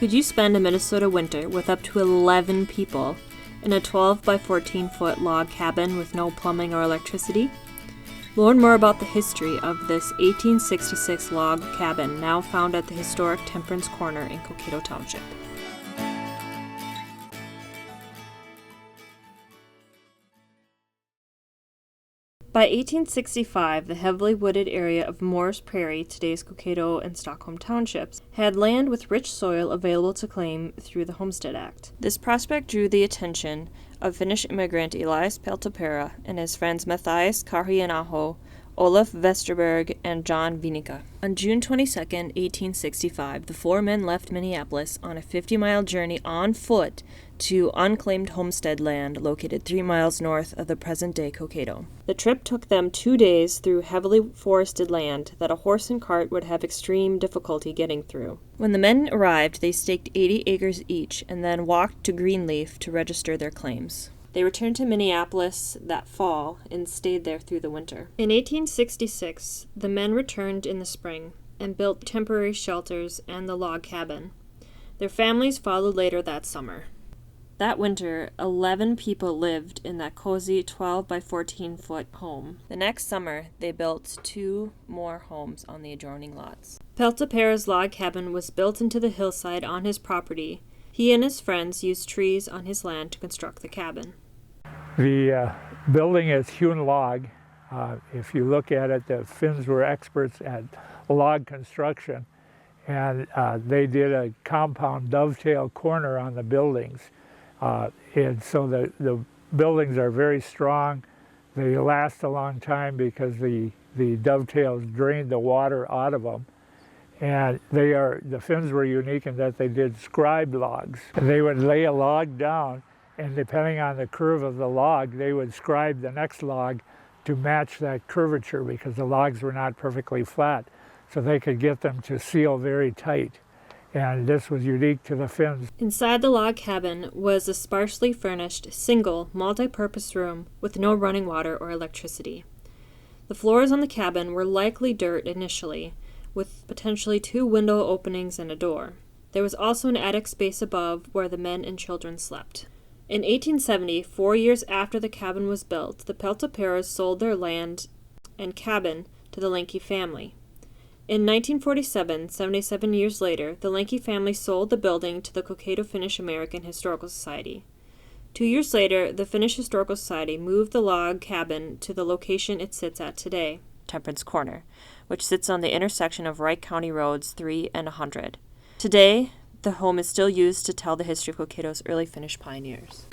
Could you spend a Minnesota winter with up to 11 people in a 12 by 14 foot log cabin with no plumbing or electricity? Learn more about the history of this 1866 log cabin now found at the historic Temperance Corner in Cokato Township. By 1865, the heavily wooded area of Morris Prairie, today's Cokato and Stockholm Townships, had land with rich soil available to claim through the Homestead Act. This prospect drew the attention of Finnish immigrant Elias Peltopera and his friends Mathias Karjenaho, Olaf Westerberg, and John Viinikka. On June 22, 1865, the four men left Minneapolis on a 50-mile journey on foot to unclaimed homestead land located 3 miles north of the present-day Cokato. The trip took them 2 days through heavily forested land that a horse and cart would have extreme difficulty getting through. When the men arrived, they staked 80 acres each and then walked to Greenleaf to register their claims. They returned to Minneapolis that fall and stayed there through the winter. In 1866, the men returned in the spring and built temporary shelters and the log cabin. Their families followed later that summer. That winter, 11 people lived in that cozy 12 by 14 foot home. The next summer, they built 2 more homes on the adjoining lots. Peltopera's log cabin was built into the hillside on his property. He and his friends used trees on his land to construct the cabin. The building is hewn log. If you look at it, the Finns were experts at log construction, and they did a compound dovetail corner on the buildings. And so the buildings are very strong. They last a long time because the dovetails drain the water out of them. And the Finns were unique in that they did scribed logs. They would lay a log down, and depending on the curve of the log, they would scribe the next log to match that curvature because the logs were not perfectly flat. So they could get them to seal very tight. And this was unique to the Finns. Inside the log cabin was a sparsely furnished, single, multi-purpose room with no running water or electricity. The floors on the cabin were likely dirt initially, with potentially 2 window openings and a door. There was also an attic space above where the men and children slept. In 1870, 4 years after the cabin was built, the Peltoperas sold their land and cabin to the Linke family. In 1947, 77 years later, the Linke family sold the building to the Cokato Finnish American Historical Society. 2 years later, the Finnish Historical Society moved the log cabin to the location it sits at today, Temperance Corner, which sits on the intersection of Wright County Roads 3 and 100. Today, the home is still used to tell the history of Cokato's early Finnish pioneers.